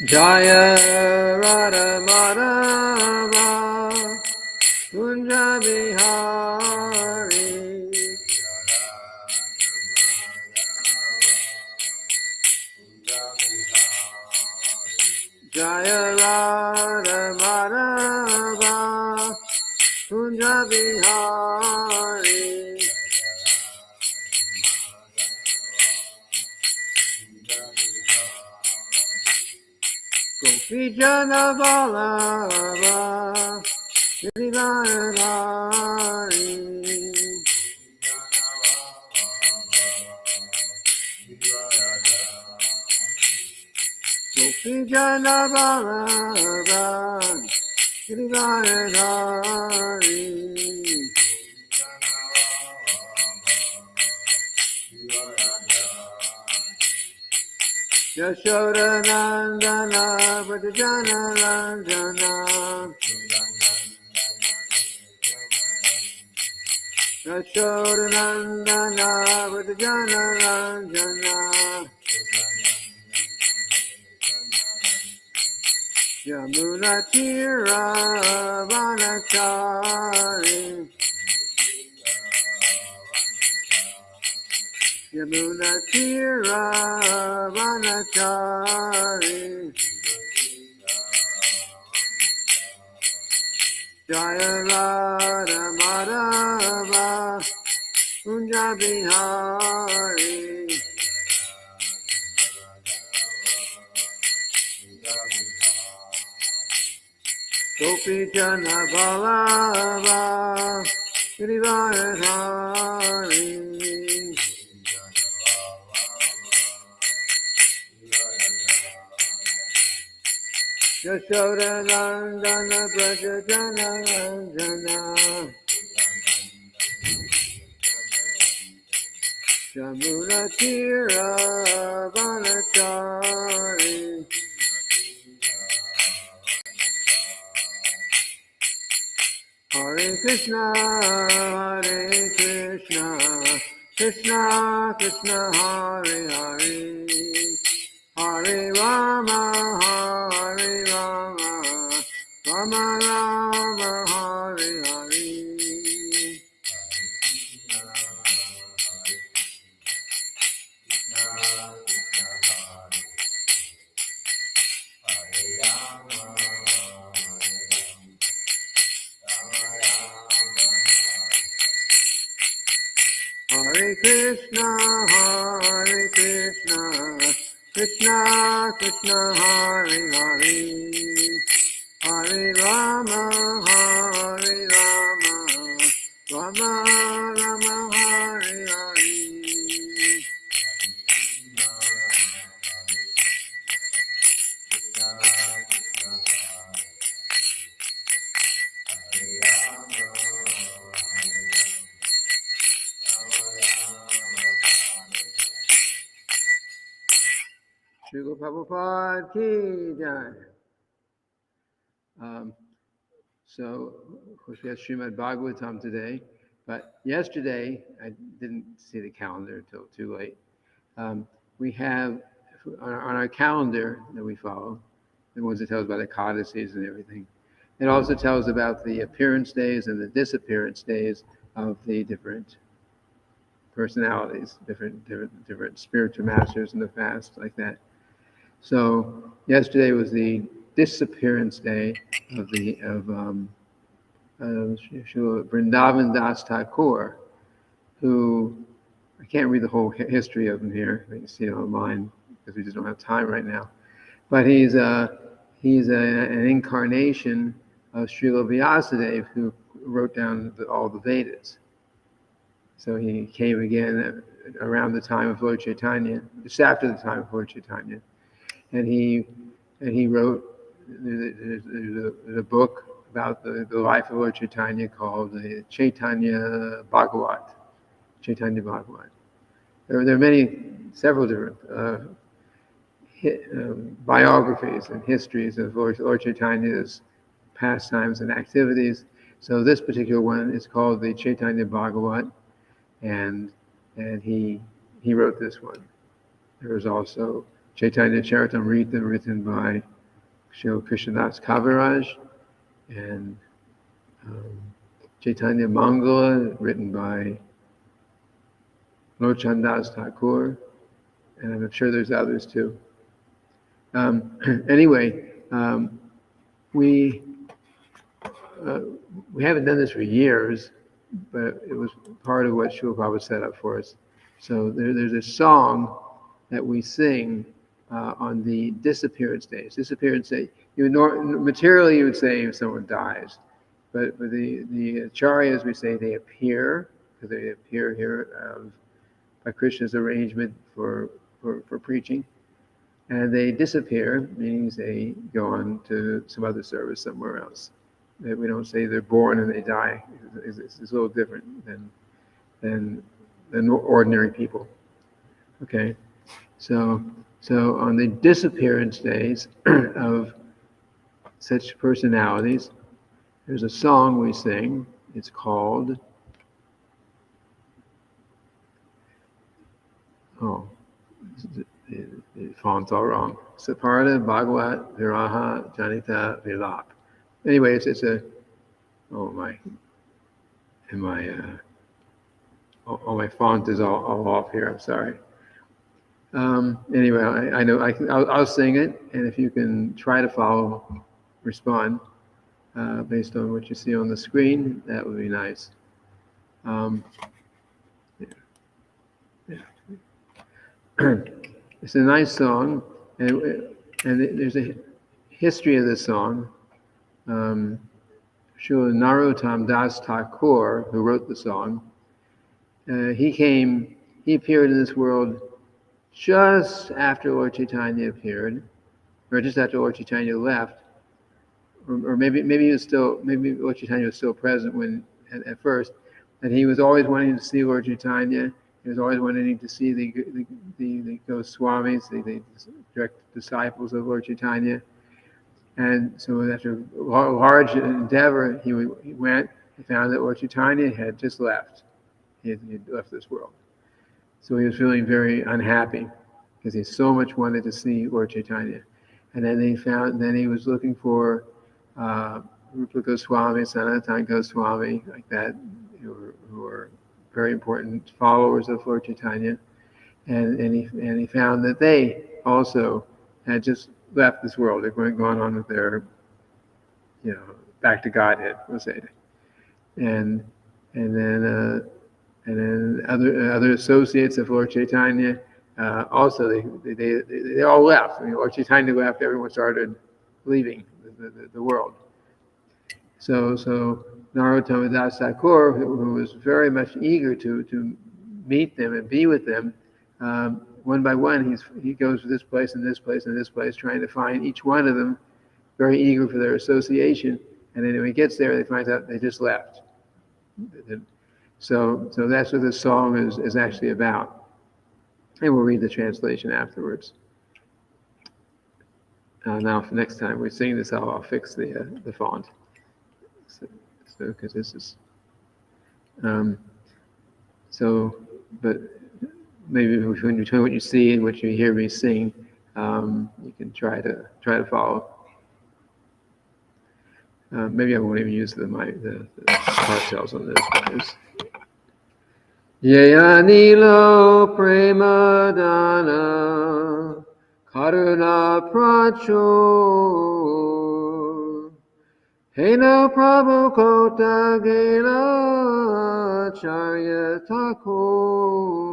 Jaya Radha Madhava Kunja Bihari Jaya Radha Madhava Kunja Bihari Gopi Jana Vallabha Giridhari Gopi Jana Vallabha Giridhari Yashoda Nandana Vrajana Ranjana Yashoda Nandana Vrajana Ranjana Yamuna Tira Vanachari Yamuna Tira Vanachari Jaya Radha Madhava Kunja Bihari Gopi Jana Vallabha Giridhari Yashoda Nandana Vrajana Ranjana Yamuna Tira Vanachari Hare Krishna Krishna Krishna Hare Hare Hare Rama Rama Rama Hare Hare Hare Krishna Krishna Krishna Hare Hare Hare Rama Rama Rama Hare Hare Srila Prabhupada ki jai. So, of course, we have Srimad-bhagavatam today, but yesterday, I didn't see the calendar until too late. We have, on our calendar that we follow, the ones that tell us about the codices and everything, it also tells about the appearance days and the disappearance days of the different personalities, different spiritual masters in the fast, like that. So yesterday was the disappearance day of Vrindavan Das Thakur, who I can't read the whole history of him here. You can see it online because we just don't have time right now. But he's an incarnation of Srila Vyasadeva, who wrote down all the Vedas. So he came again around the time of Lord Chaitanya, just after the time of Lord Chaitanya, and he wrote the book about the life of Lord Chaitanya called the Chaitanya Bhagavat. There are several different biographies and histories of Lord Chaitanya's pastimes and activities. So this particular one is called the Chaitanya Bhagavat, and he wrote this one. There was also Chaitanya Charitamrita written by Srila Krishnadas Kaviraj, and Chaitanya Mangala written by Lochandas Thakur, and I'm sure there's others too. Anyway, we haven't done this for years, but it was part of what Srila Prabhupada set up for us. So there's a song that we sing on the disappearance days. Disappearance day, materially you would say if someone dies, but the acharyas, we say they appear, because they appear here by Krishna's arrangement for preaching, and they disappear, meaning they go on to some other service somewhere else. We don't say they're born and they die. It's a little different than ordinary people. Okay, so on the disappearance days of such personalities, there's a song we sing. It's called the font's all wrong. Saparda Bhagavat Viraha Janita Vilap. Anyway, it's a my font is all off here. I'm sorry. Anyway, I know I'll sing it, and if you can try to respond based on what you see on the screen, that would be nice. It's a nice song, and there's a history of this song. Srila Narottam Das Thakur, who wrote the song, he appeared in this world just after Lord Chaitanya appeared, or just after Lord Chaitanya left, or maybe Lord Chaitanya was still present when at first, and he was always wanting to see Lord Chaitanya. He was always wanting to see the Goswamis, the direct disciples of Lord Chaitanya. And so after a large endeavor, he went and found that Lord Chaitanya had just left. He had left this world. So he was feeling very unhappy because he so much wanted to see Lord Chaitanya. And then he was looking for Rupa Goswami, Sanatana Goswami, like that, who were very important followers of Lord Chaitanya. And he found that they also had just left this world. They're going on with their, back to Godhead, we'll say. And then other associates of Lord Chaitanya also they all left. Lord Chaitanya left. Everyone started leaving the world. So Narottam Das Thakur, who was very much eager to meet them and be with them, one by one, he goes to this place and this place and this place, trying to find each one of them, very eager for their association. And then when he gets there, he finds out they just left. So that's what this song is actually about. And we'll read the translation afterwards. Now, for next time we sing this, I'll fix the font. So because this is but maybe between what you see and what you hear me sing, you can try to follow. Maybe I won't even use the part cells on this. Yayanilo Premadana Karuna Pracho Hena Prabhu Kota Gela Charya Thakur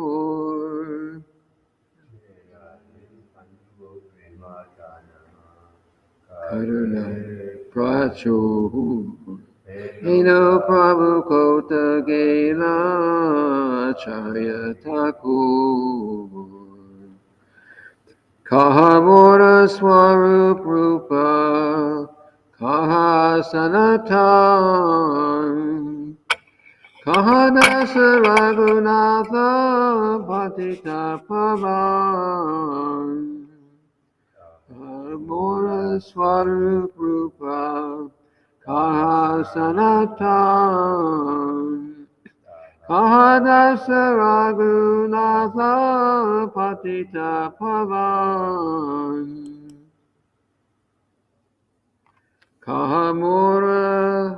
Karuna Pracho Hena Prabhu Kota Gela Charya Thakur Kahamora Swarup Rupa Kaha Sanatan Kaha Dasa Raghunatha Patita Pavan Kahamora Swarup Rupa Kaha Sanatan Kahadasa Raghunatha Patita Pavan Kahamura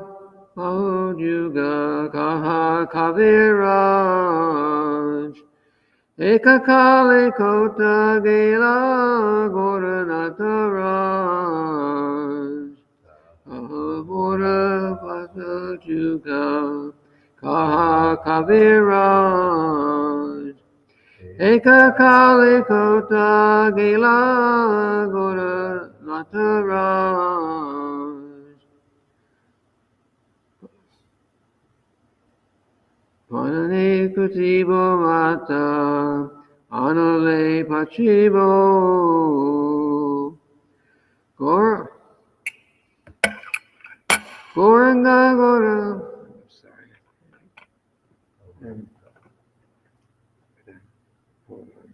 Mahujuga Kaha Kaviraj Ekakali Kota Gela Goranataraj Kahamura Mahujuga Kaha Kaviraj Ekakali Kota Gela Goranataraj Panane Kutibo Mata Anale Pachibo Goranga Gora. Sorry. Hold on.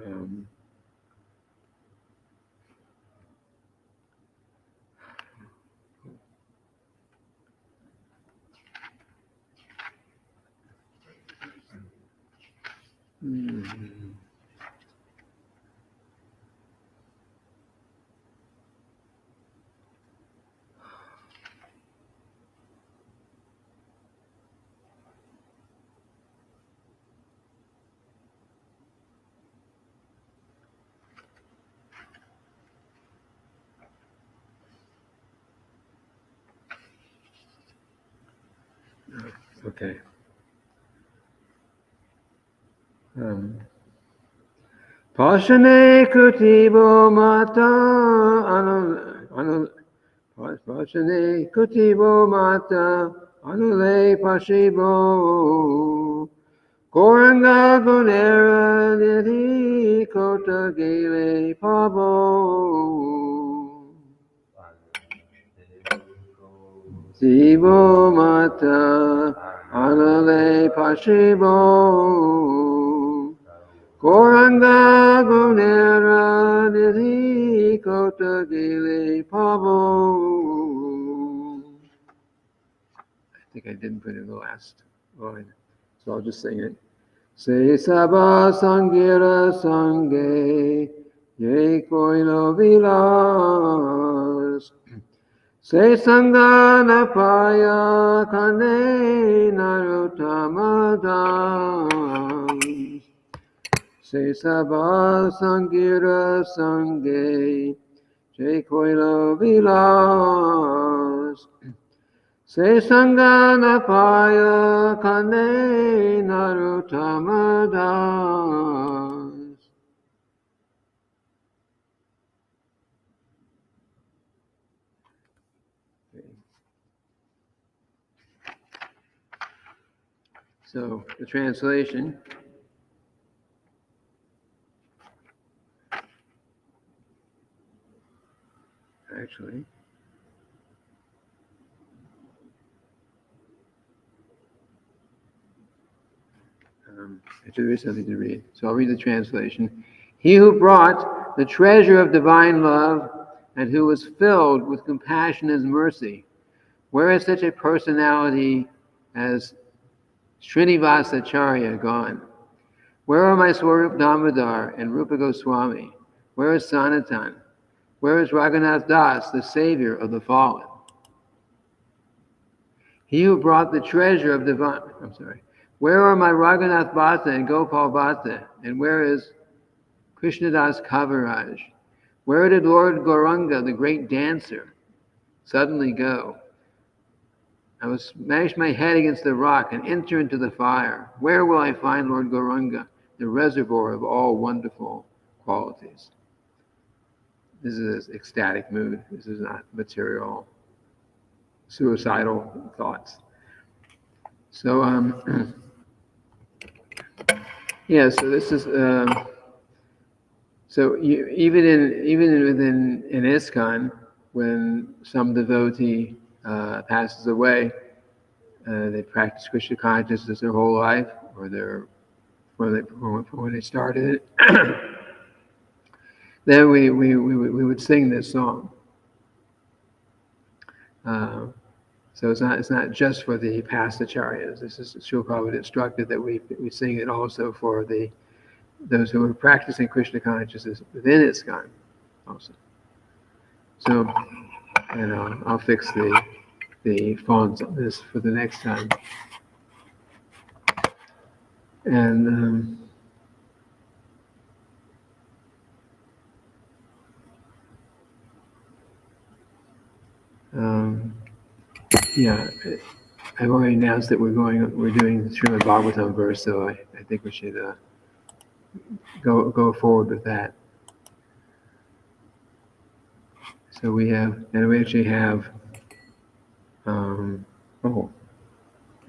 Um, hmm. Okay. Pashane Kutibo Mata Pashane Kutibo Mata Anule Pashibo Goranga Gunera Nidhi Kota Gele Pabo Sibo Mata Anale Pashibo Goranga Gunera Nidhi Kota Gele Pabo. I think I didn't put in the last line, so I'll just sing it. Se Saba Sangira Sange Ye Koilo Vilas Se Sangana Paya Kane Narutamadam Se Saba Sangira Sange Je Koilo Vilas Se Sangana Paya Kane Narutamadas. So the translation. Actually. There is something to read. So I'll read the translation. He who brought the treasure of divine love and who was filled with compassion and mercy, where is such a personality as Srinivasacharya gone? Where are my Swarup Damodar and Rupa Goswami? Where is Sanatan? Where is Raghunath Das, the savior of the fallen? He who brought the treasure of divine... Where are my Raghunath Bhatta and Gopal Bhatta? And where is Krishnadas Kaviraj? Where did Lord Gauranga, the great dancer, suddenly go? I will smash my head against the rock and enter into the fire. Where will I find Lord Gauranga, the reservoir of all wonderful qualities? This is ecstatic mood. This is not material, suicidal thoughts. So, yeah. So this is even within an ISKCON, when some devotee passes away, they practice Krishna consciousness their whole life, or they're when they started it. Then we would sing this song. So it's not just for the past acharyas. This is Srila Prabhupada instructed that we sing it also for those who are practicing Krishna consciousness within ISKCON also. So, and I'll fix the fonts on this for the next time. And yeah, I've already announced that we're doing the Srimad-bhagavatam verse, so I think we should go forward with that. So we actually have, I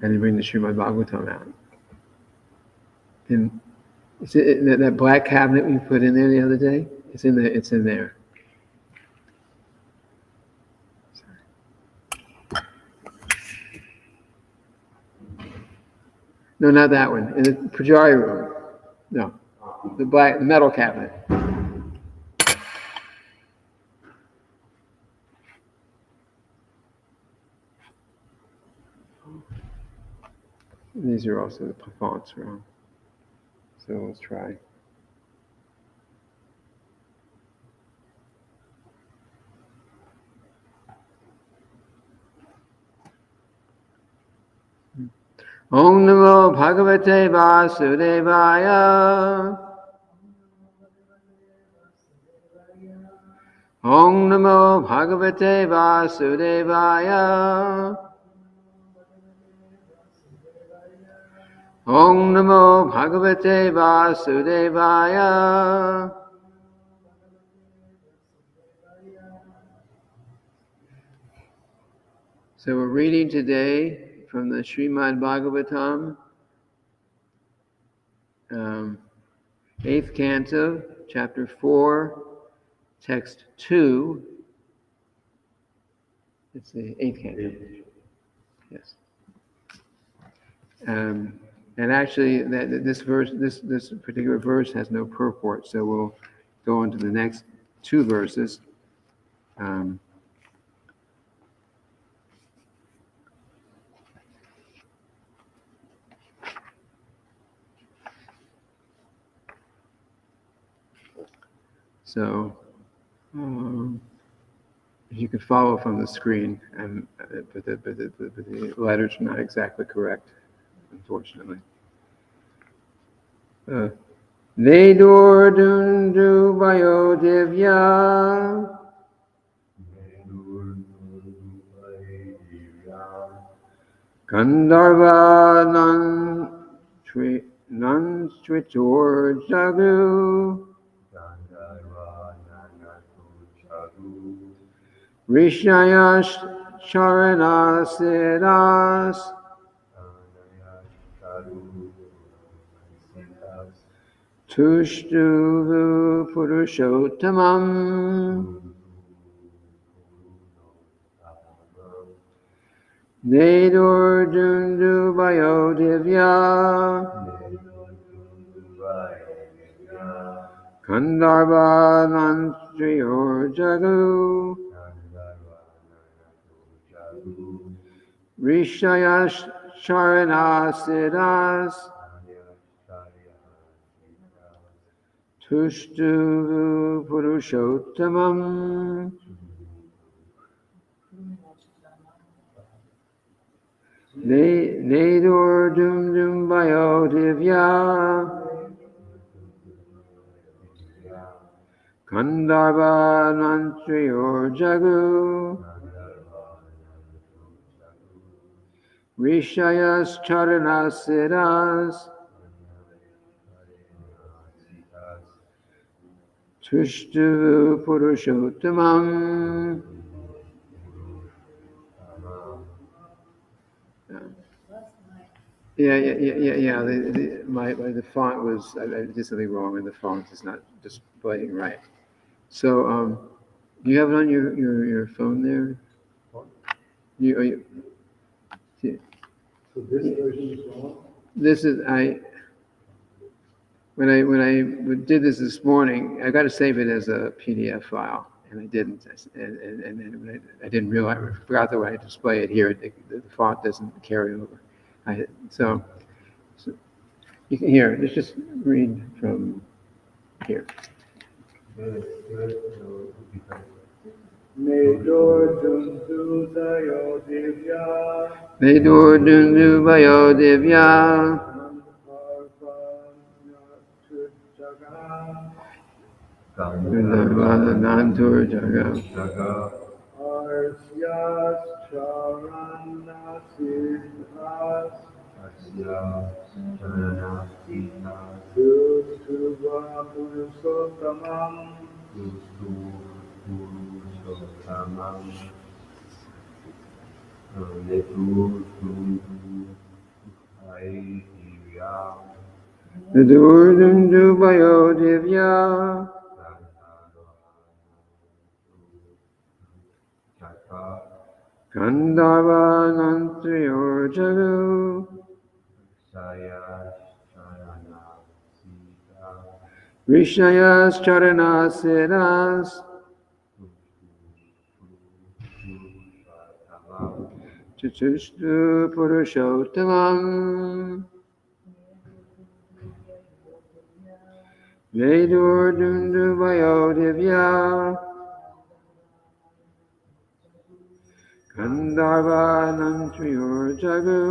didn't bring the Srimad-bhagavatam out. And that black cabinet we put in there the other day, it's in there. No, not that one. In the Pujari room. No, the metal cabinet. These are also the fonts wrong. So let's try. Om Namo Bhagavate Vasudevaya. Om Namo Bhagavate Vasudevaya. Om Namo Bhagavate Vasudevaya. So we're reading today from the Srimad-bhagavatam, 8th canto, chapter 4, text 2. It's the 8th canto. Yes. And actually, this particular verse has no purport, so we'll go on to the next two verses. So, you can follow from the screen, but the letters are not exactly correct, unfortunately. Nedur dundu vayo divya. Gandharva nan tritur jagu. Rishayas charana siddhas. Tushtu purushottamam. Nedur dundu vayo divya. Gandharva nantriyor jagu. Rishayas charana siddhas. Tushtu purushottamam. Nedur dum vayo divya. Gandharva nantriyor jagu. Rishayas charana siddhas. Tushtu purushottamam. Yeah. The font was, I did something wrong, and the font is not displaying right. So, do you have it on your phone there? So this version is wrong? This is, when I did this morning, I got to save it as a PDF file, and I didn't. And then I didn't realize, I forgot that when I display it here, the font doesn't carry over. So you can hear. Let's just read from here. Medur dundu bayo divya. Nantur jaga. Arsyas charanasihas. Sustuva purusottamam. Medur dundu bayo divya. Gandharva nantriyor jagu. Vishnayas charanasiras. Chatushtu purushottamam. Vedur dundu vayo divya. Gandharva nantriyor jagu.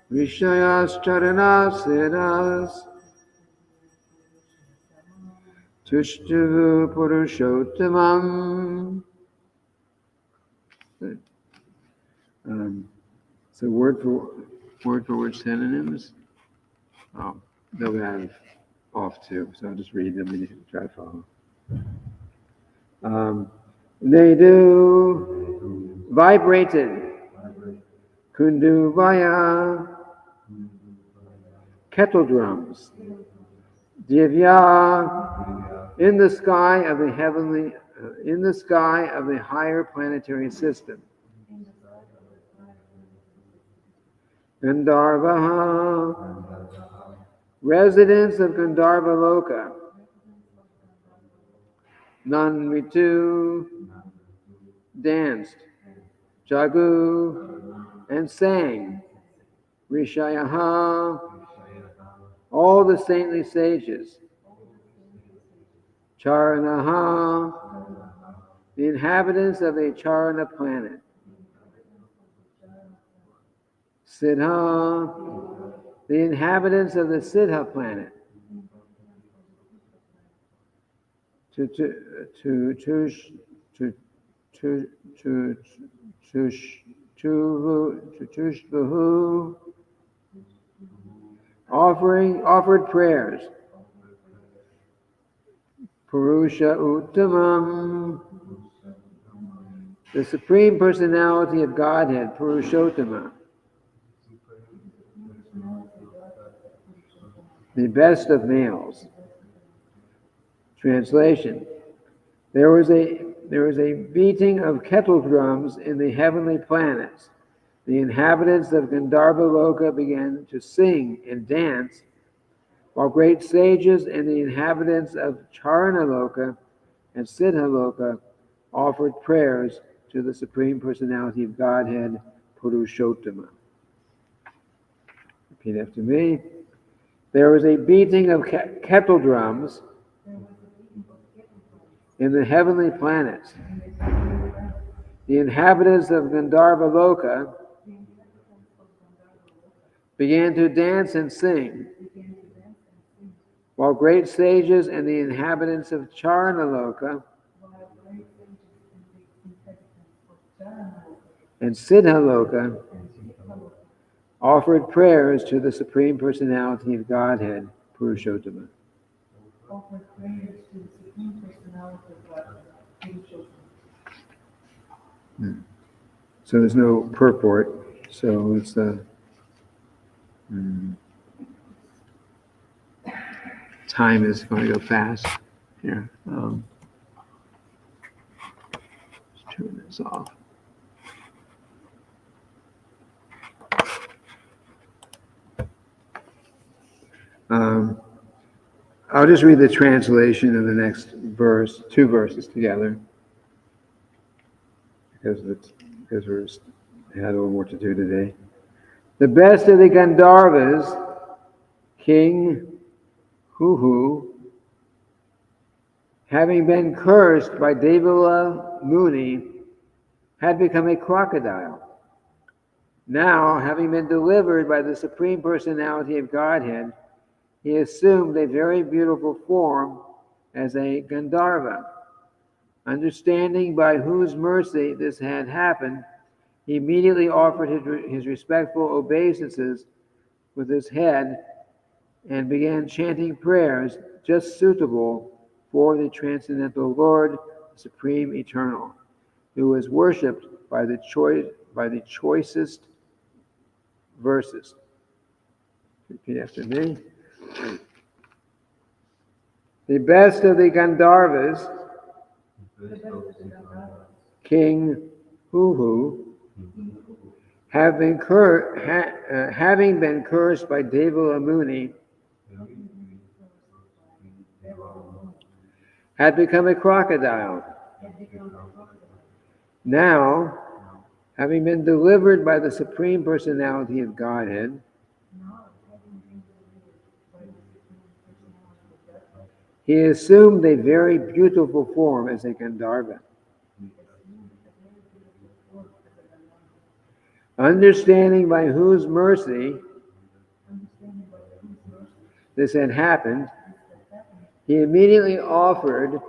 Vishayas charanasiras. Tushtu purushottamam. So word for word synonyms. Oh, they'll have off too, so I'll just read them and you can try to follow. They do vibrated, kunduvaya, kettle drums, divya, in the sky of the heavenly, in the sky of the higher planetary system. Gandharvaha, residents of Gandharva Loka. Nanmitu, danced. Jagu, and sang. Rishayaha, all the saintly sages. Charanaha, the inhabitants of the Charana planet. Siddha, the inhabitants of the Siddha planet. Tushvahu, offered prayers. Purusha Uttamam, the Supreme Personality of Godhead, Purushottama, the best of males. Translation: There was a beating of kettle drums in the heavenly planets. The inhabitants of Gandharva Loka began to sing and dance, while great sages and the inhabitants of Charana Loka and Siddha Loka offered prayers to the Supreme Personality of Godhead, Purushottama. Repeat after me. There was a beating of kettle drums in the heavenly planets. The inhabitants of Gandharva Loka began to dance and sing, while great sages and the inhabitants of Charana Loka and Siddha Loka offered prayers to the Supreme Personality of Godhead, Purushottama. So there's no purport, so it's time is going to go fast here. Let's turn this off. I'll just read the translation of the next verse, 2 verses together, because we had a little more to do today. The best of the Gandharvas, King Huhu, having been cursed by Devala Muni, had become a crocodile. Now, having been delivered by the Supreme Personality of Godhead, he assumed a very beautiful form as a Gandharva. Understanding by whose mercy this had happened, he immediately offered his respectful obeisances with his head and began chanting prayers just suitable for the Transcendental Lord, Supreme Eternal, who is worshipped by the choicest verses. Repeat after me. The best of the Gandharvas, King Huhu, having been cursed by Devala Muni, had become a crocodile. Now, having been delivered by the Supreme Personality of Godhead, he assumed a very beautiful form as a Gandharva. Understanding by whose mercy this had happened, he immediately offered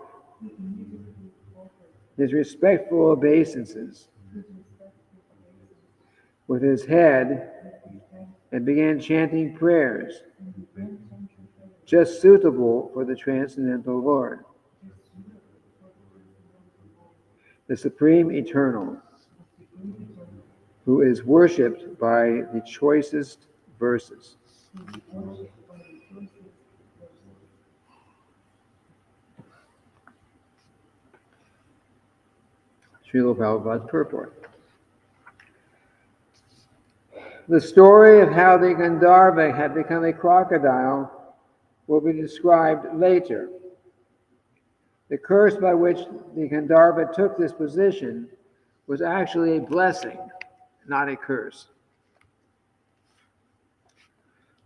his respectful obeisances with his head and began chanting prayers just suitable for the Transcendental Lord, the Supreme Eternal, who is worshipped by the choicest verses. Srila Prabhupada's purport. The story of how the Gandharva had become a crocodile will be described later. The curse by which the Gandharva took this position was actually a blessing, not a curse.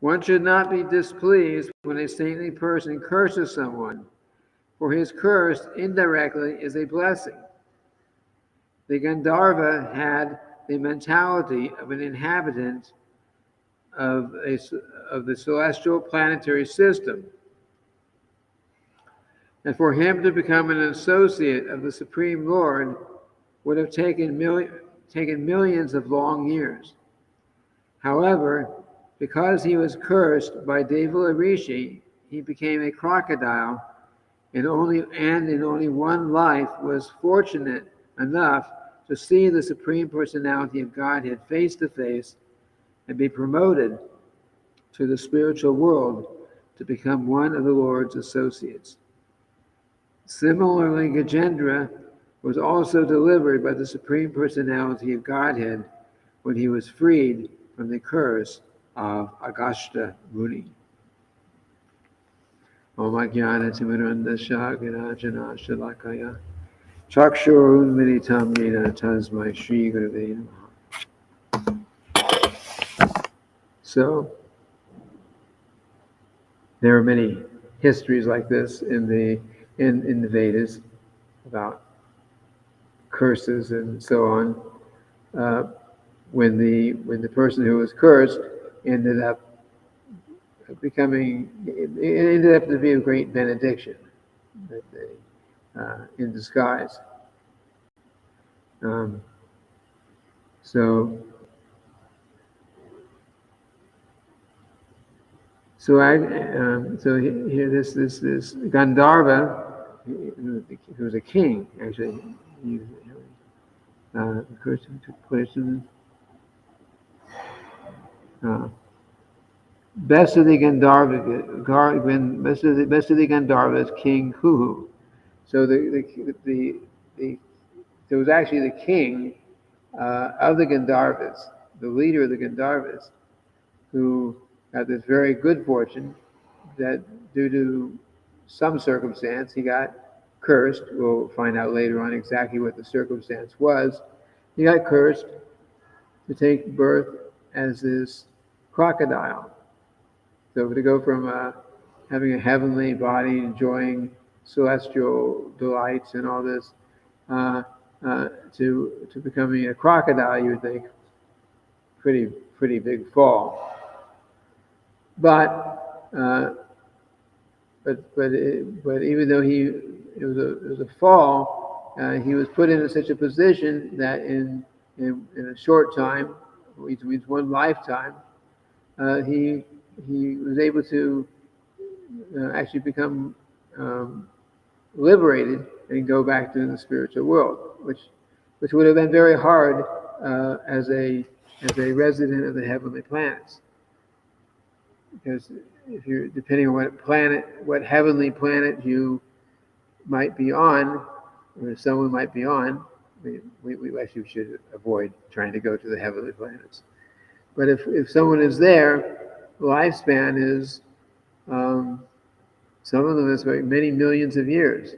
One should not be displeased when a saintly person curses someone, for his curse indirectly is a blessing. The Gandharva had the mentality of an inhabitant of the celestial planetary system. And for him to become an associate of the Supreme Lord would have taken millions of long years. However, because he was cursed by Devala Rishi, he became a crocodile, and in only one life was fortunate enough to see the Supreme Personality of Godhead face to face and be promoted to the spiritual world to become one of the Lord's associates. Similarly, Gajendra was also delivered by the Supreme Personality of Godhead when he was freed from the curse of Agastya Muni. Om Ajnana Timirandasya Girajana Shalakaya Chakshurun Militam Yena Tasmai Shri Gurave Namaha. So, there are many histories like this in the Vedas about curses and so on. When the person who was cursed ended up to be a great benediction in disguise. So here this Gandharva, who was a king actually. The person took place in best of the Gandharvas, King Huhu. So there was actually the king of the Gandharvas, the leader of the Gandharvas, who had this very good fortune that due to some circumstance, he got cursed. We'll find out later on exactly what the circumstance was. He got cursed to take birth as this crocodile. So to go from having a heavenly body, enjoying celestial delights and all this, to becoming a crocodile, you would think, pretty big fall. But even though it was a fall, he was put in such a position that in a short time, which means one lifetime, he was able to actually become liberated and go back to the spiritual world, which would have been very hard as a resident of the heavenly planets, because if you're depending on what heavenly planet you might be on, or someone might be on, we actually should avoid trying to go to the heavenly planets. But if someone is there, lifespan is some of them is many millions of years,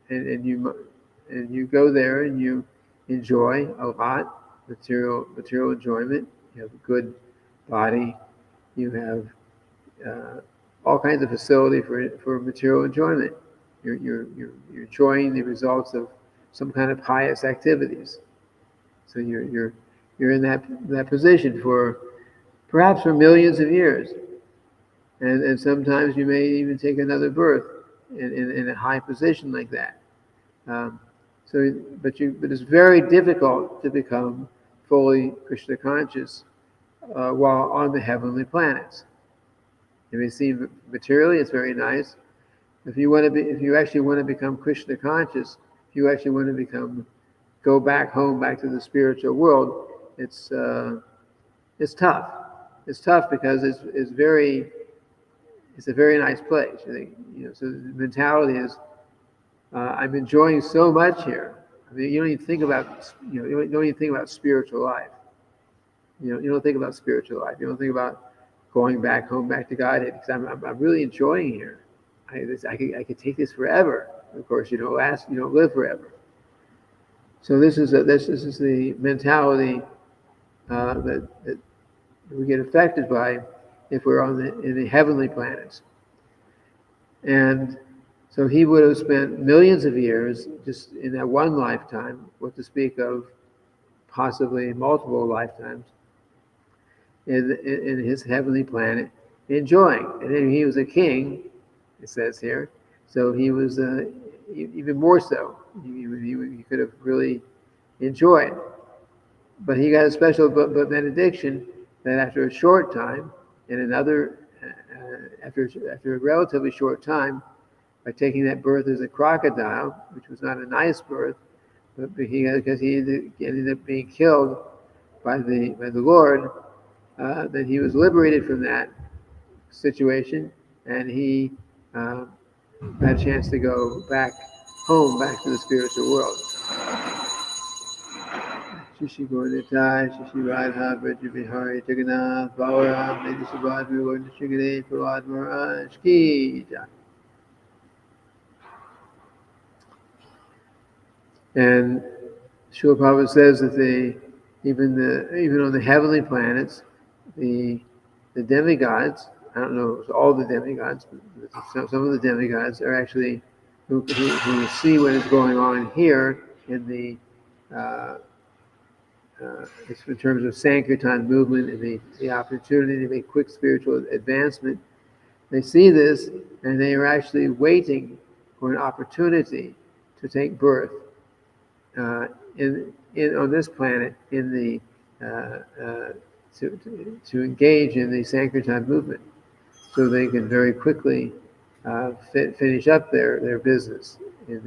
and you go there and you enjoy a lot material enjoyment. You have a good body. You have all kinds of facility for material enjoyment. You're enjoying the results of some kind of pious activities. So you're in that position perhaps for millions of years, and sometimes you may even take another birth in a high position like that. But it's very difficult to become fully Krishna conscious while on the heavenly planets. It may seem materially it's very nice. If you actually want to become Krishna conscious, if you actually want to go back home, back to the spiritual world, it's tough. It's tough because it's a very nice place. So the mentality is, I'm enjoying so much here. I mean, you don't even think about spiritual life. You don't think about spiritual life. You don't think about going back home, back to Godhead, because I'm really enjoying here. I could take this forever. Of course, you don't live forever. So this is the mentality that we get affected by if we're in the heavenly planets. And so he would have spent millions of years just in that one lifetime, what to speak of possibly multiple lifetimes, in his heavenly planet, enjoying. And then he was a king, it says here, so he was even more so. He could have really enjoyed. But he got a special benediction that after a short time, after a relatively short time, by taking that birth as a crocodile, which was not a nice birth, but because he ended up being killed by the Lord, that he was liberated from that situation, and he had a chance to go back home, back to the spiritual world. Shishi Gornitai, Shishi Radha, Bridget Bihari, Jagannath, Balaram, Lady Subhadri, Lord Nishigade, Prahlad Maharaj, Ki Jai. And Srila Prabhupada says that even on the heavenly planets, the demigods, I don't know if it's all the demigods, but some of the demigods are actually who see what is going on here in the it's in terms of Sankirtan movement and the opportunity to make quick spiritual advancement. They see this and they are actually waiting for an opportunity to take birth on this planet to engage in the Sankirtan movement, so they can very quickly finish up their business in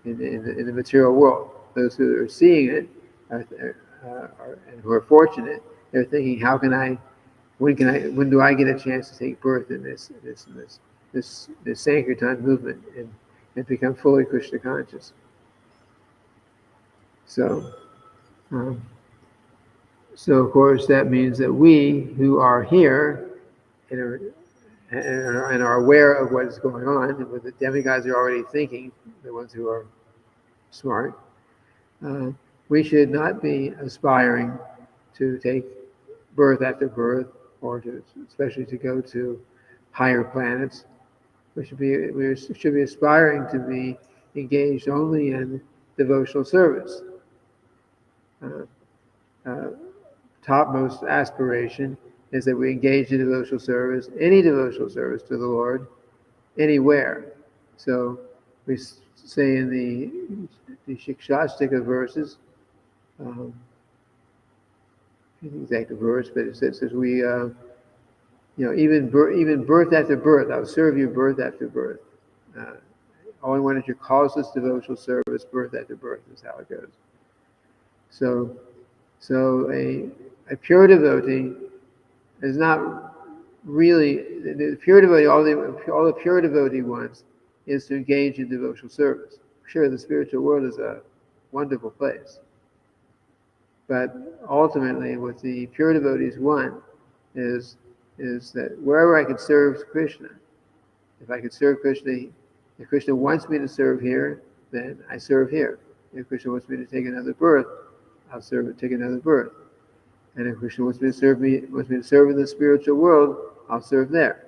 the material world. Those who are seeing it and who are fortunate, they're thinking, when do I get a chance to take birth in this Sankirtan movement and become fully Krishna conscious? So of course that means that we who are here and and are aware of what is going on, and what the demigods are already thinking, the ones who are smart, we should not be aspiring to take birth after birth, or especially to go to higher planets. We should be aspiring to be engaged only in devotional service. Topmost aspiration is that we engage in devotional service, any devotional service to the Lord, anywhere. So we say in the Shikshastika verses, the exact verse, but it says we, even birth after birth, I'll serve you birth after birth. Only one is your causeless devotional service, birth after birth, is how it goes. So a pure devotee is not really the pure devotee. All the pure devotee wants is to engage in devotional service. Sure, the spiritual world is a wonderful place, but ultimately, what the pure devotees want is that wherever I could serve Krishna, if I could serve Krishna, if Krishna wants me to serve here, then I serve here. If Krishna wants me to take another birth, I'll take another birth. And if Krishna wants me to serve in the spiritual world, I'll serve there.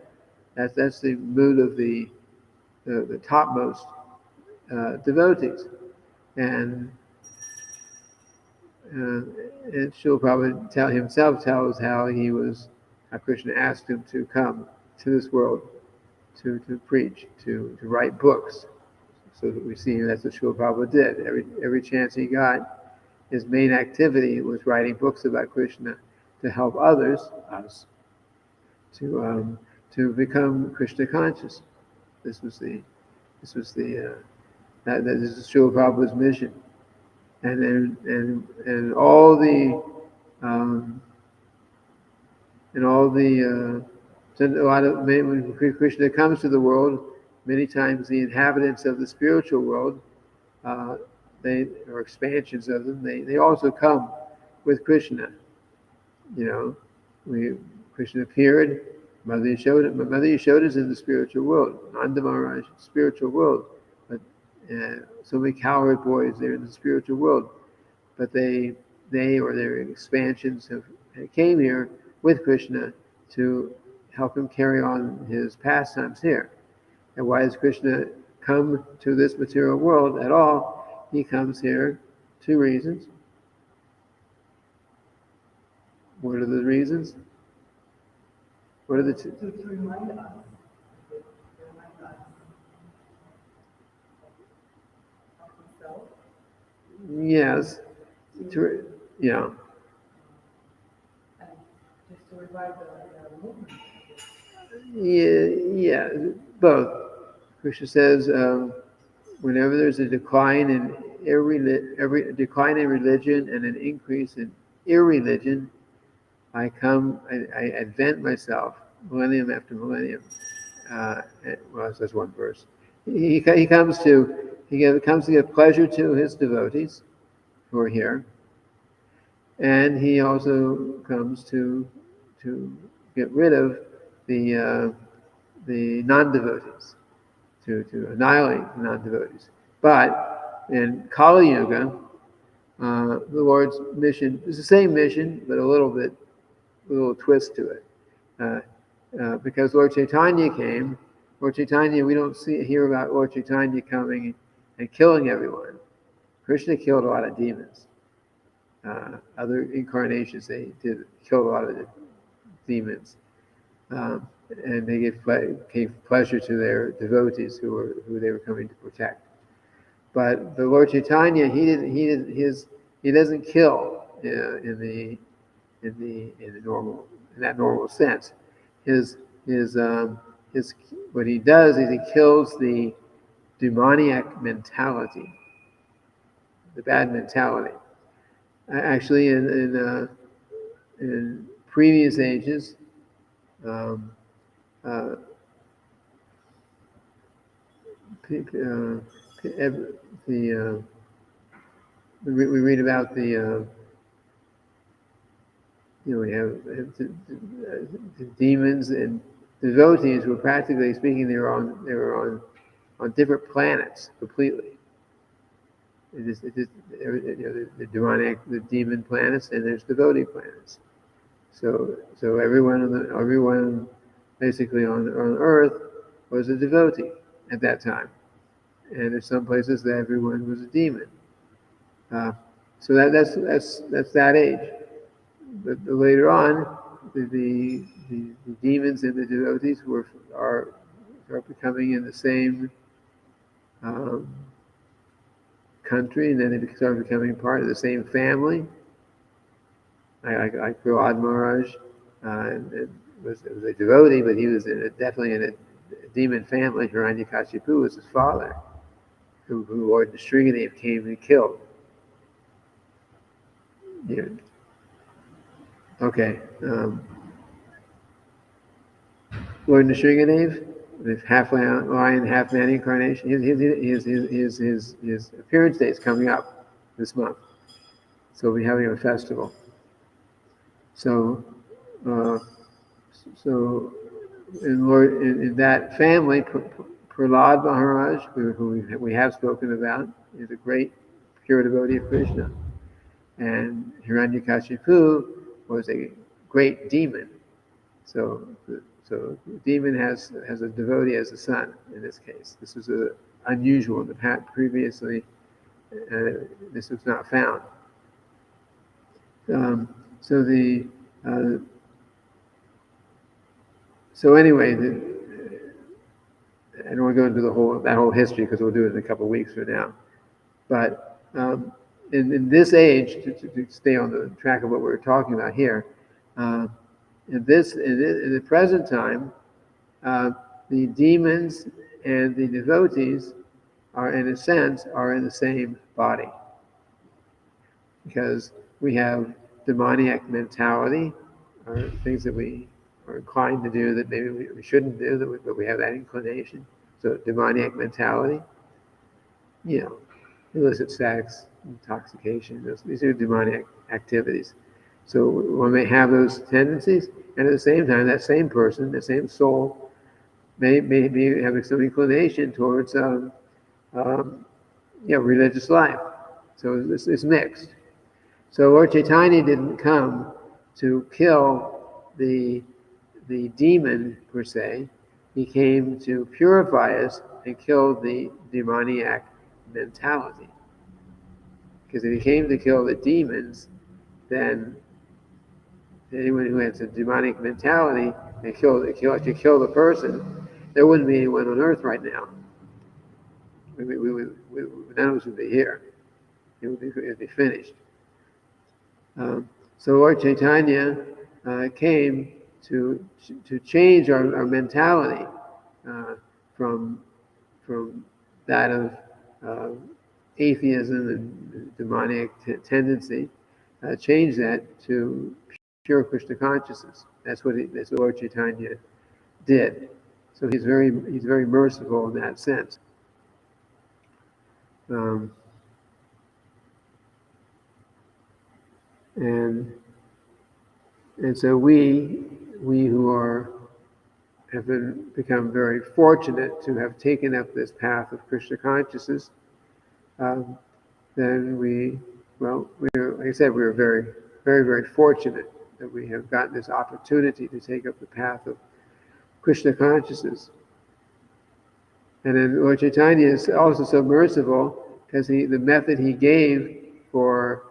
That's the mood of the topmost devotees. And Srila Prabhupada himself tells how Krishna asked him to come to this world to preach, to write books. So that we see that's what Srila Prabhupada did. Every chance he got, his main activity was writing books about Krishna to help others, us, to become Krishna conscious. This is Srila Prabhupada's mission, and all the when Krishna comes to the world, many times the inhabitants of the spiritual world, or expansions of them, they also come with Krishna. Krishna appeared. Mother Yashoda is in the spiritual world. Nanda Maharaj, spiritual world. But so many cowherd boys, they're in the spiritual world. But they or their expansions came here with Krishna to help him carry on his pastimes here. And why does Krishna come to this material world at all? He comes here, 2 reasons. What are the reasons? What are the 2? To remind us. Of himself. Yes. Yeah. And just to revive the movement. Yeah, both. Krishna says, whenever there's a decline in decline in religion and an increase in irreligion, I advent myself millennium after millennium. That's one verse. He comes to give pleasure to his devotees who are here, and he also comes to get rid of the non-devotees, to annihilate the non-devotees. But in Kali Yuga, the Lord's mission is the same mission, but a little twist to it. Because Lord Chaitanya came, we don't hear about Lord Chaitanya coming and killing everyone. Krishna killed a lot of demons. Other incarnations, they killed a lot of the demons. And they gave pleasure to their devotees who they were coming to protect. But the Lord Chaitanya, he doesn't kill in that normal sense. What he does is he kills the demoniac mentality, the bad mentality. Actually, in previous ages, we read about we have the demons and devotees were practically speaking, they were on different planets completely. The demonic, the demon planets, and there's devotee planets. So everyone basically on Earth was a devotee at that time, and in some places that everyone was a demon. So that's that age. But later on, the demons and the devotees are becoming in the same country, and then they start becoming part of the same family. Like Prahlad Maharaj was a devotee, but he was definitely in a demon family. Hiranyakashipu was his father, who Lord Nrsingadev came and killed. Yeah. Okay. Lord Nrsingadev, the half lion, half man incarnation. His appearance date is coming up this month, so we'll be having a festival. So, in that family, Prahlad Maharaj, who we have spoken about, is a great pure devotee of Krishna, and Hiranyakashipu was a great demon. So the demon has a devotee as a son in this case. This was unusual. In the past, previously, this was not found. So anyway, I don't want to go into that whole history because we'll do it in a couple of weeks from now. But in this age, to stay on the track of what we're talking about here, in the present time, the demons and the devotees are, in a sense, in the same body, because we have demoniac mentality, or things that we are inclined to do that maybe we shouldn't do, but we have that inclination. So demoniac mentality, illicit sex, intoxication, these are demonic activities. So one may have those tendencies, and at the same time, that same person, that same soul, may be having some inclination towards religious life. So it's mixed. So Lord Chaitanya didn't come to kill the demon per se. He came to purify us and kill the demoniac mentality. Because if he came to kill the demons, then anyone who has a demonic mentality and kill the person, there wouldn't be anyone on earth right now. None of us would be here. It would be finished. So Lord Chaitanya came to change our mentality from that of atheism and demonic tendency, change that to pure Krishna consciousness. That's what Lord Chaitanya did. So he's very merciful in that sense. And so we who have become very fortunate to have taken up this path of Krishna consciousness, then like I said, we were very, very, very fortunate that we have gotten this opportunity to take up the path of Krishna consciousness. And then Lord Chaitanya is also so merciful because the method he gave for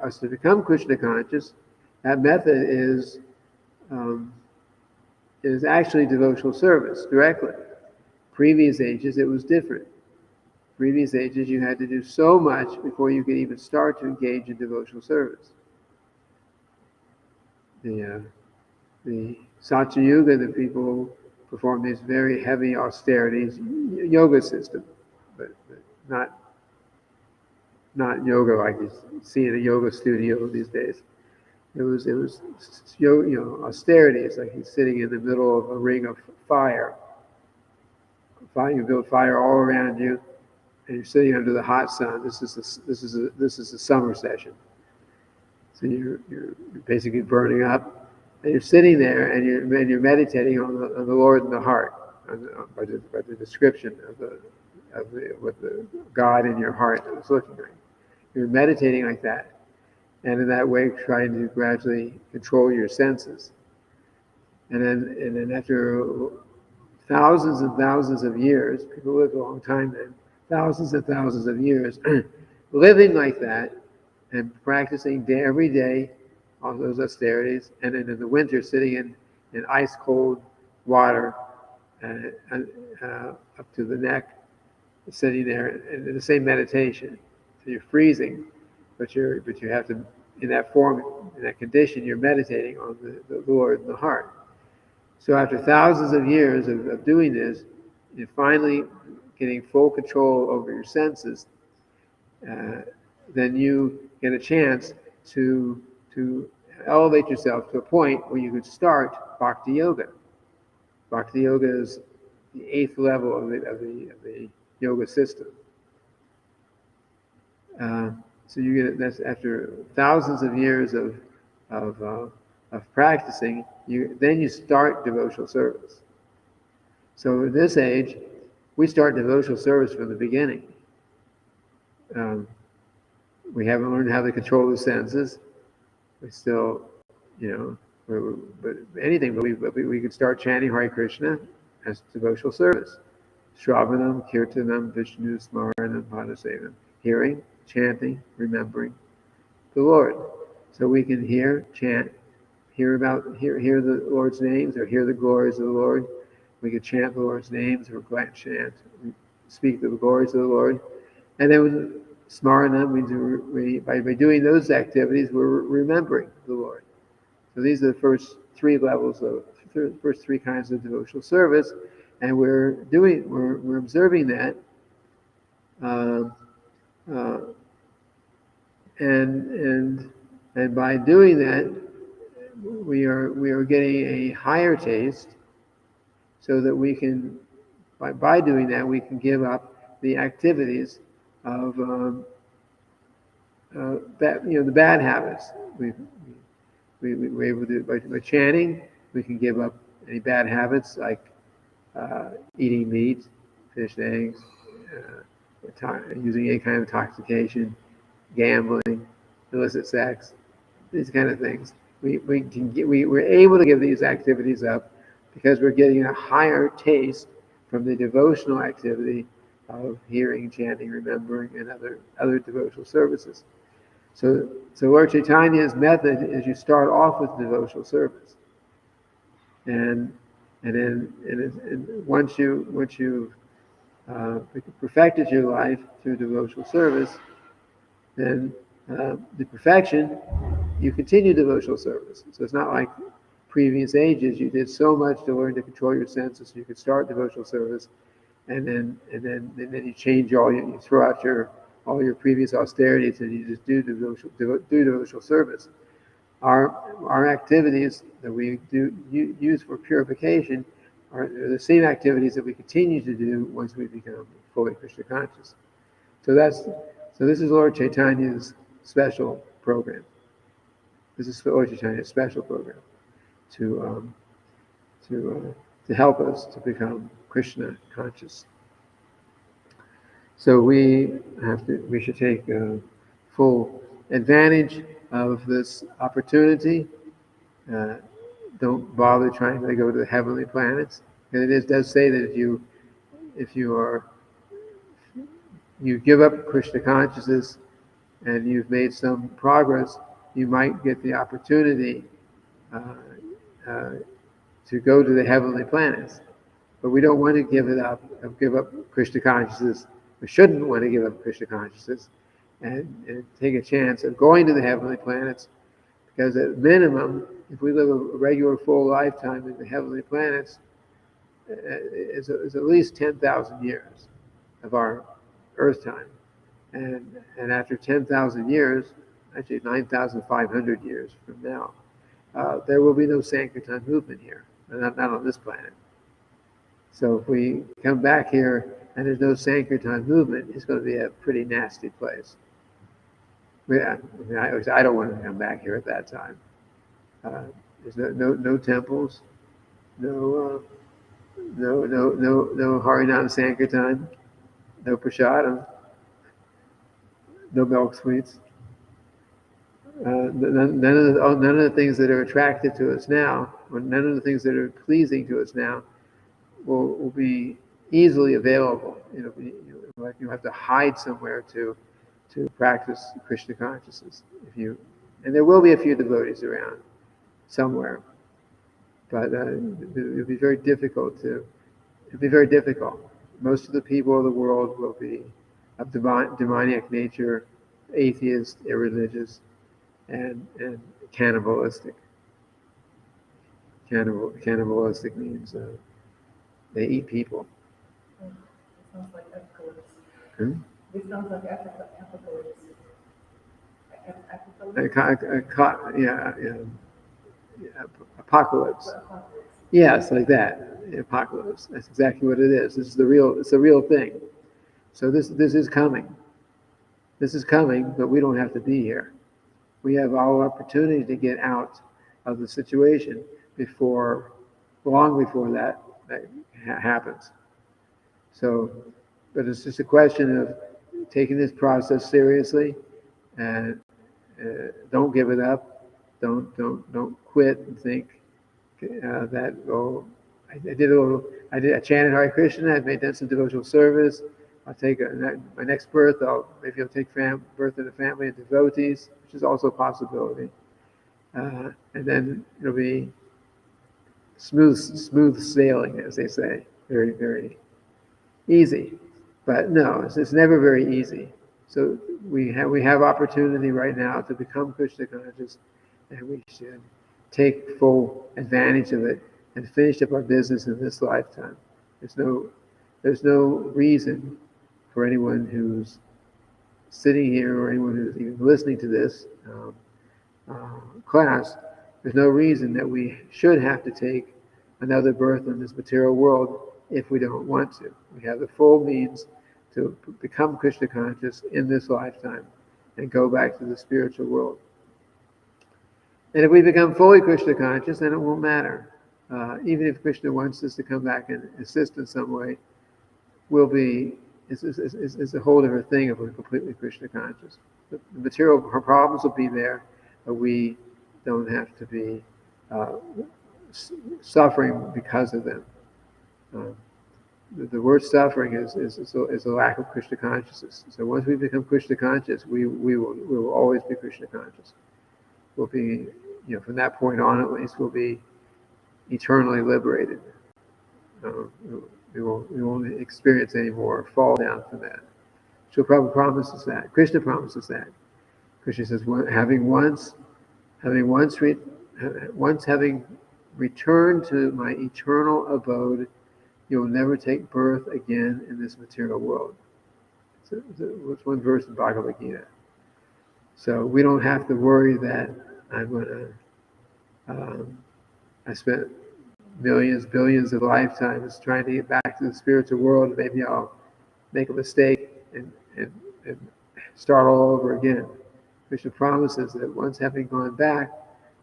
us to become Krishna conscious, that method is actually devotional service directly. Previous ages, it was different. Previous ages, you had to do so much before you could even start to engage in devotional service. The Satya Yuga, the people performed these very heavy austerities, yoga system, but not yoga like you see in a yoga studio these days. It was austerities, like he's sitting in the middle of a ring of fire. You build fire all around you, and you're sitting under the hot sun. This is a summer session. So you're basically burning up, And you're sitting there and you're meditating on the Lord in the heart, by the description of what the God in your heart is looking like. You're meditating like that, and in that way trying to gradually control your senses. And then after thousands and thousands of years, people live a long time then, thousands and thousands of years, living like that and practicing every day all those austerities, and then in the winter sitting in ice cold water up to the neck, sitting there in the same meditation. So you're freezing, but you have to, in that form, in that condition, you're meditating on the Lord in the heart. So after thousands of years of doing this, you're finally getting full control over your senses. Then you get a chance to elevate yourself to a point where you could start Bhakti Yoga. Bhakti Yoga is the 8th level of the yoga system. So you get that's after thousands of years of practicing. Then you start devotional service. So at this age, we start devotional service from the beginning. We haven't learned how to control the senses. We still, but anything. But we could start chanting Hare Krishna as devotional service. Shravanam, Kirtanam, Vishnu, Smaranam, Padasevam. Hearing, chanting, remembering the Lord. So we can hear, chant, hear the Lord's names, or hear the glories of the Lord. We could chant the Lord's names, or chant, speak the glories of the Lord. And then Smarana means by doing those activities, we're remembering the Lord. So these are the first 3 levels first 3 kinds of devotional service, and we're observing that, and by doing that, we are getting a higher taste, so that we can, by doing that, we can give up the activities of the bad habits. We're able to, by chanting, we can give up any bad habits like eating meat, fish and eggs, using any kind of intoxication, gambling, illicit sex, these kind of things. We're able to give these activities up because we're getting a higher taste from the devotional activity of hearing, chanting, remembering, and other devotional services. So Lord Chaitanya's method is you start off with devotional service, and once you've perfected your life through devotional service, then the perfection, you continue devotional service. So it's not like previous ages. You did so much to learn to control your senses, so you could start devotional service, and then you change you throw out all your previous austerities, and you just do devotional service. Our activities that we use for purification are the same activities that we continue to do once we become fully Krishna conscious. So this is Lord Chaitanya's special program. This is Lord Chaitanya's special program to help us to become Krishna conscious. So we should take full advantage of this opportunity. Don't bother trying to go to the heavenly planets. And it does say that if you give up Krishna consciousness and you've made some progress, you might get the opportunity to go to the heavenly planets. But we don't want to give up Krishna consciousness. We shouldn't want to give up Krishna consciousness and take a chance of going to the heavenly planets, because at minimum, if we live a regular full lifetime in the heavenly planets, it's at least 10,000 years of our earth time. And after 10,000 years, actually 9,500 years from now, there will be no Sankirtan movement here, not on this planet. So if we come back here and there's no Sankirtan movement, it's going to be a pretty nasty place. I don't want to come back here at that time. There's no temples, no Harinam Sankirtan, no prasadam, no milk sweets. None of the things that are attractive to us now, or none of the things that are pleasing to us now, will be easily available. Like you have to hide somewhere to practice Krishna consciousness. And there will be a few devotees around somewhere, but it'll be very difficult. It'll be very difficult. Most of the people of the world will be of demoniac nature, atheist, irreligious, and cannibalistic. Cannibalistic means they eat people. It sounds like apocalypse. Hmm? This sounds like apocalypse. Apocalypse. Apocalypse. Yes, like that. Apocalypse. That's exactly what it is. This is the real. It's a real thing. So this is coming. This is coming, but we don't have to be here. We have our opportunity to get out of the situation long before that happens. So, but it's just a question of taking this process seriously, and don't give it up. Don't quit and think that I chanted Hare Krishna. I've done some devotional service. I'll take my nenext birth. Maybe I'll take birth in a family of devotees, which is also a possibility. And then it'll be smooth sailing, as they say, very, very easy. But no, it's never very easy. So we have opportunity right now to become Krishna conscious, and we should take full advantage of it and finish up our business in this lifetime. There's no reason for anyone who's sitting here or anyone who's even listening to this class. There's no reason that we should have to take another birth in this material world if we don't want to. We have the full means to become Krishna conscious in this lifetime and go back to the spiritual world. And if we become fully Krishna conscious, then it won't matter. Even if Krishna wants us to come back and assist in some way, it's a whole different thing if we're completely Krishna conscious. The material problems will be there, but we don't have to be suffering because of them. The word suffering is a lack of Krishna consciousness. So once we become Krishna conscious, we will always be Krishna conscious. We'll be, from that point on at least, we'll be eternally liberated. We won't experience any more fall down from that. So Prabhupada promises that. Krishna promises that. Krishna says, having returned to my eternal abode, you will never take birth again in this material world. So it's one verse in Bhagavad Gita. So we don't have to worry that I spent billions of lifetimes trying to get back to the spiritual world. Maybe I'll make a mistake and start all over again. Krishna promises that once having gone back,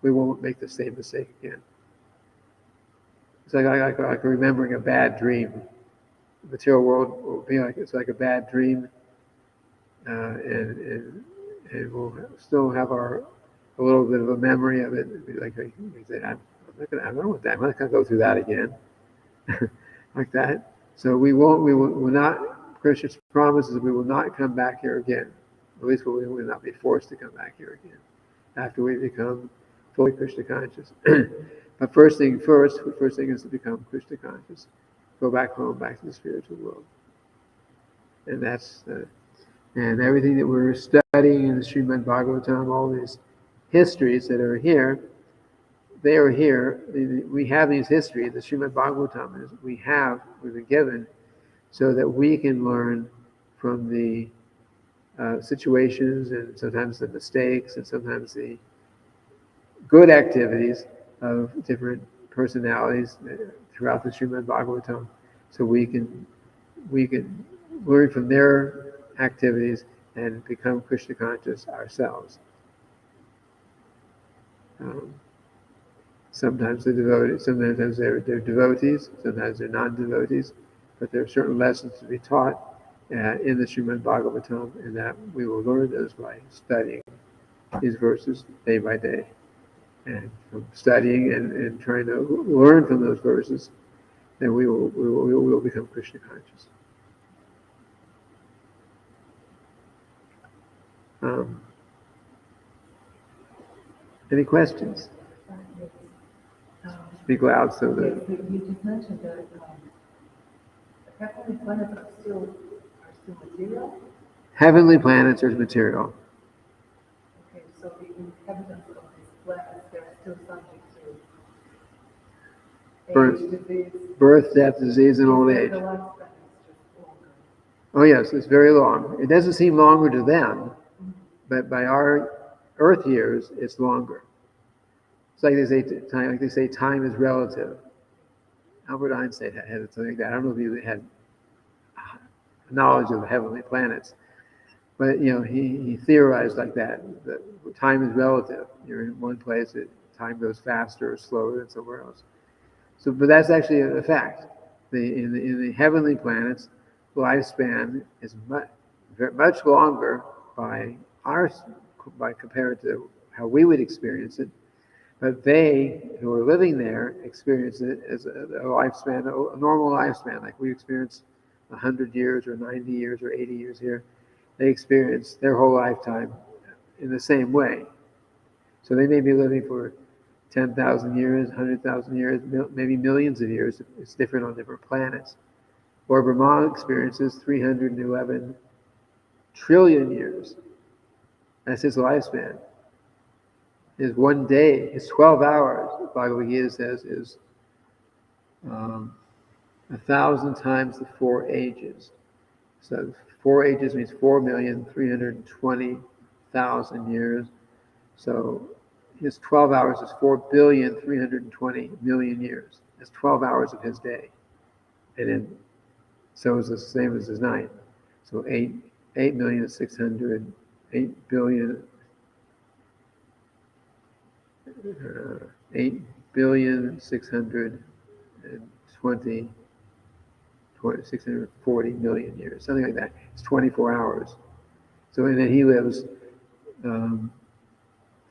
we won't make the same mistake again. It's like remembering a bad dream. The material world will be it's like a bad dream, and we'll still have a little bit of a memory of it. It'll be like we say, I'm not going to go through that again, like that. So we will not. Krishna promises we will not come back here again. At least we will not be forced to come back here again after we become fully Krishna conscious. But first thing is to become Krishna conscious. Go back home, back to the spiritual world. And that's and everything that we're studying in the Srimad-bhagavatam, all these histories that are here, they are here. We have these histories, the Srimad-bhagavatam, we've been given so that we can learn from the situations and sometimes the mistakes and sometimes the good activities of different personalities throughout the Srimad-bhagavatam, so we can learn from their activities and become Krishna conscious ourselves. Sometimes they're devotees, sometimes they're devotees, sometimes they're non-devotees, but there are certain lessons to be taught in the Srimad-bhagavatam, and that we will learn those by studying these verses day by day. And from studying and trying to learn from those verses, then we will become Krishna conscious. Any questions? Speak loud so that. You just mentioned that heavenly planets are still material. Heavenly planets are material. Okay, so the inhabitants of these planets, they're still subject to birth, death, disease, and old age. The lifespan is just longer. Oh yes, it's very long. It doesn't seem longer to them, but by our Earth years, it's longer. It's like they say, time is relative. Albert Einstein had something like that. I don't know if he had knowledge of heavenly planets, but he theorized like that time is relative. You're in one place, time goes faster or slower than somewhere else. So, but that's actually a fact. In the heavenly planets, lifespan is much longer by compared to how we would experience it. But they who are living there experience it as a lifespan, a normal lifespan, like we experience 100 years or 90 years or 80 years here. They experience their whole lifetime in the same way. So they may be living for 10,000 years, 100,000 years, maybe millions of years. It's different on different planets. Or Brahma experiences 311 trillion years. That's his lifespan. His one day, his 12 hours, Bhagavad Gita says, is 1,000 times the 4 ages. So 4 ages means 4,320,000 years. So his 12 hours is 4,320,000,000 years. That's 12 hours of his day. And then, so it's the same as his night. So 8,600,000,000, 640,000,000 years, something like that. It's 24 hours. So, and then he lives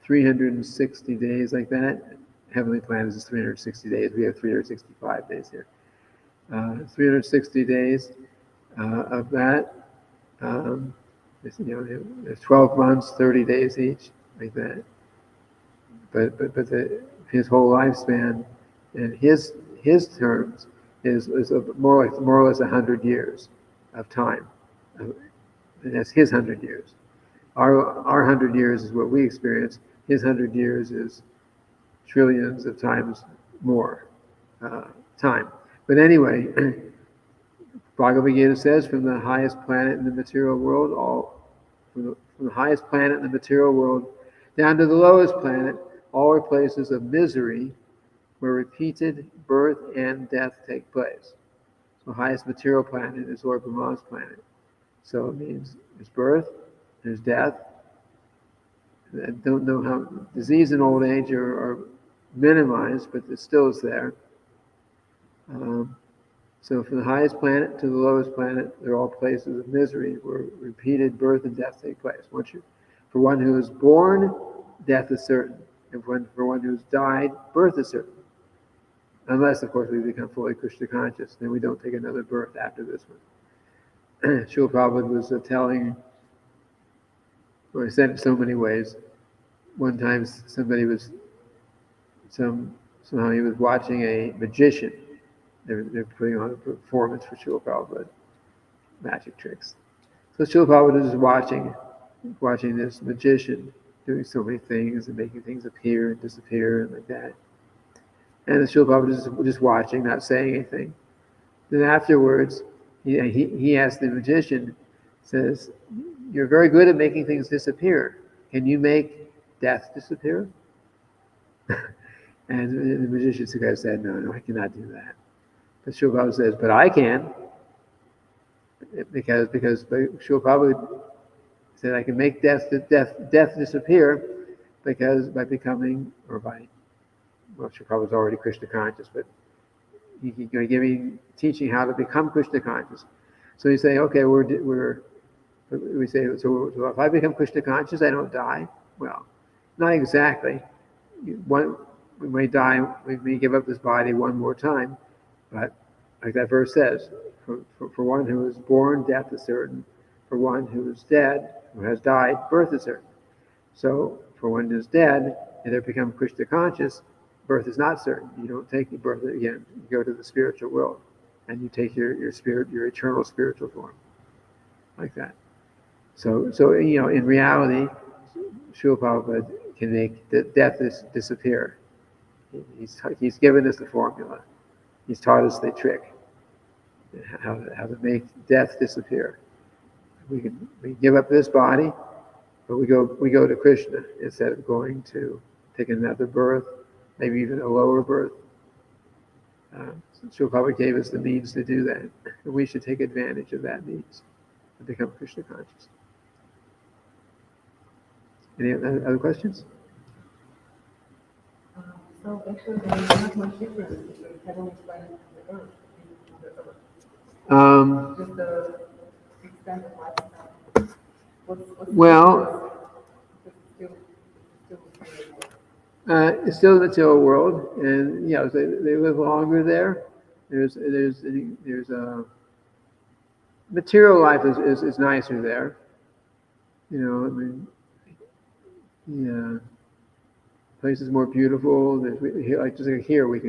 360 days like that. Heavenly planets is 360 days. We have 365 days here. 360 days of that. There's 12 months, 30 days each, like that. But his whole lifespan and his terms is more or less 100 years of time. And that's his 100 years. Our 100 years is what we experience. His 100 years is trillions of times more time. But anyway, Bhagavad Gita says, from the highest planet in the material world, from the highest planet in the material world down to the lowest planet, all are places of misery where repeated birth and death take place. So the highest material planet is Lord Brahma's planet. So it means there's birth, there's death. I don't know how disease and old age are minimized, but it still is there. So from the highest planet to the lowest planet, they're all places of misery where repeated birth and death take place. For one who is born, death is certain. And for one who's died, birth is certain. Unless, of course, we become fully Krishna conscious, then we don't take another birth after this one. Srila Prabhupada was telling, or he said it so many ways. One time somebody was, somehow he was watching a magician. They're putting on a performance for Srila Prabhupada, magic tricks. So Srila Prabhupada is watching this magician doing so many things and making things appear and disappear and like that. And the Srila Prabhupada is just watching, not saying anything. Then afterwards, he asked the magician, says, "You're very good at making things disappear. Can you make death disappear?" And the magician said, "No, I cannot do that." But Srila Prabhupada says, "But I can." Because Srila Prabhupada said, "I can make death disappear because by becoming, or by well, Prabhupada was already Krishna conscious, but he's going to give teaching how to become Krishna conscious. So he's saying, okay, we say, so if I become Krishna conscious, I don't die. Well, not exactly. We may die, we may give up this body one more time, but like that verse says, for one who is born, death is certain. For one who is dead, who has died, birth is certain. So for one who is dead, and they become Krishna conscious, birth is not certain. You don't take the birth again. You go to the spiritual world, and you take your spirit, your eternal spiritual form, like that. So in reality, Srila Prabhupada can make death disappear. He's given us the formula. He's taught us the trick, how to make death disappear. We give up this body, but we go to Krishna instead of going to take another birth, maybe even a lower birth. Srila Prabhupada gave us the means to do that, and we should take advantage of that means to become Krishna conscious. Any other questions? So actually, there is not much difference between heavenly planet and the earth. Just the extent of lifestyle. Well, it's still the material world, and they live longer there. There's material life is nicer there. The place is more beautiful. Just like here, we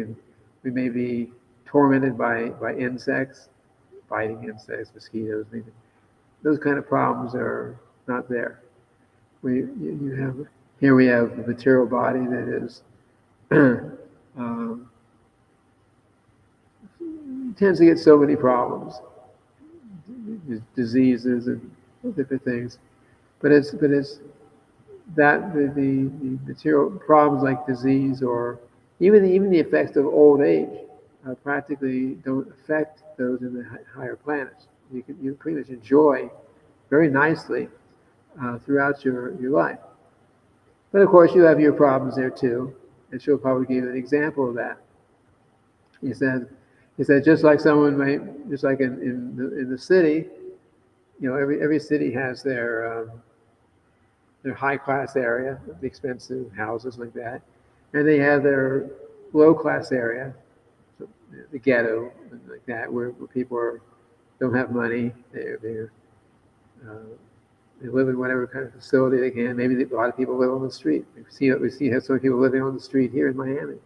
may be tormented by insects, biting insects, mosquitoes. Those kind of problems are not there. We have a material body that is tends to get so many problems, diseases and different things. But it's that the material problems like disease or even the effects of old age practically don't affect those in the higher planets. You pretty much enjoy very nicely throughout your life. But of course, you have your problems there too. And Srila Prabhupada gave an example of that. He said just like in the city, every city has their high class area, the expensive houses like that, and they have their low class area, so the ghetto like that, where people don't have money. They live in whatever kind of facility they can. Maybe a lot of people live on the street. We see how some people living on the street here in Miami.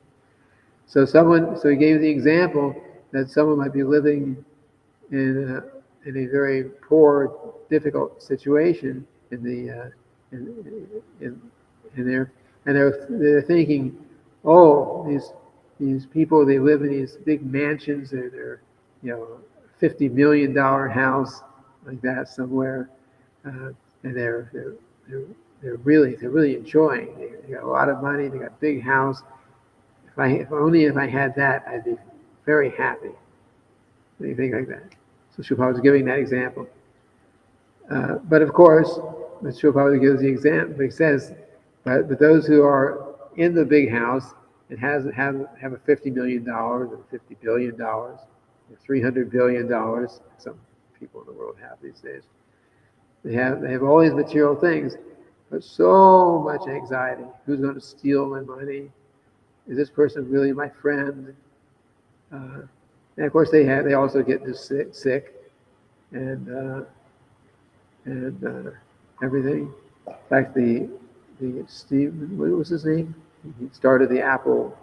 So he gave the example that someone might be living in a very poor, difficult situation they're thinking, oh, these people, they live in these big mansions. They're $50 million house like that somewhere. And they're really enjoying. They got a lot of money. They got a big house. If I had that, I'd be very happy. Anything like that. So Srila Prabhupada was giving that example. But of course, Srila Prabhupada gives the example. He says, but those who are in the big house and have a $50 million or $50 billion, $300 billion, some people in the world have these days. They have all these material things, but so much anxiety. Who's going to steal my money? Is this person really my friend? And of course, they also get sick and everything. In fact, the Steve, what was his name? He started the Apple.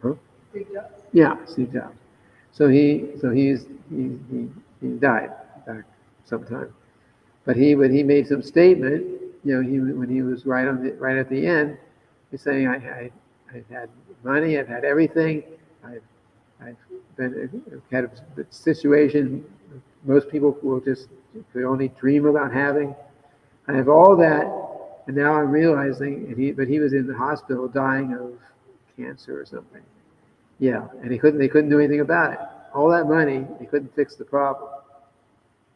Huh? Steve Jobs? Yeah, Steve Jobs. So he died back sometime. But he made some statement. When he was right at the end, he's saying, I've had money, I've had everything, I've had a situation most people could only dream about having. I have all that, and now I'm realizing. But he was in the hospital dying of cancer or something. Yeah, and they couldn't do anything about it. All that money, they couldn't fix the problem,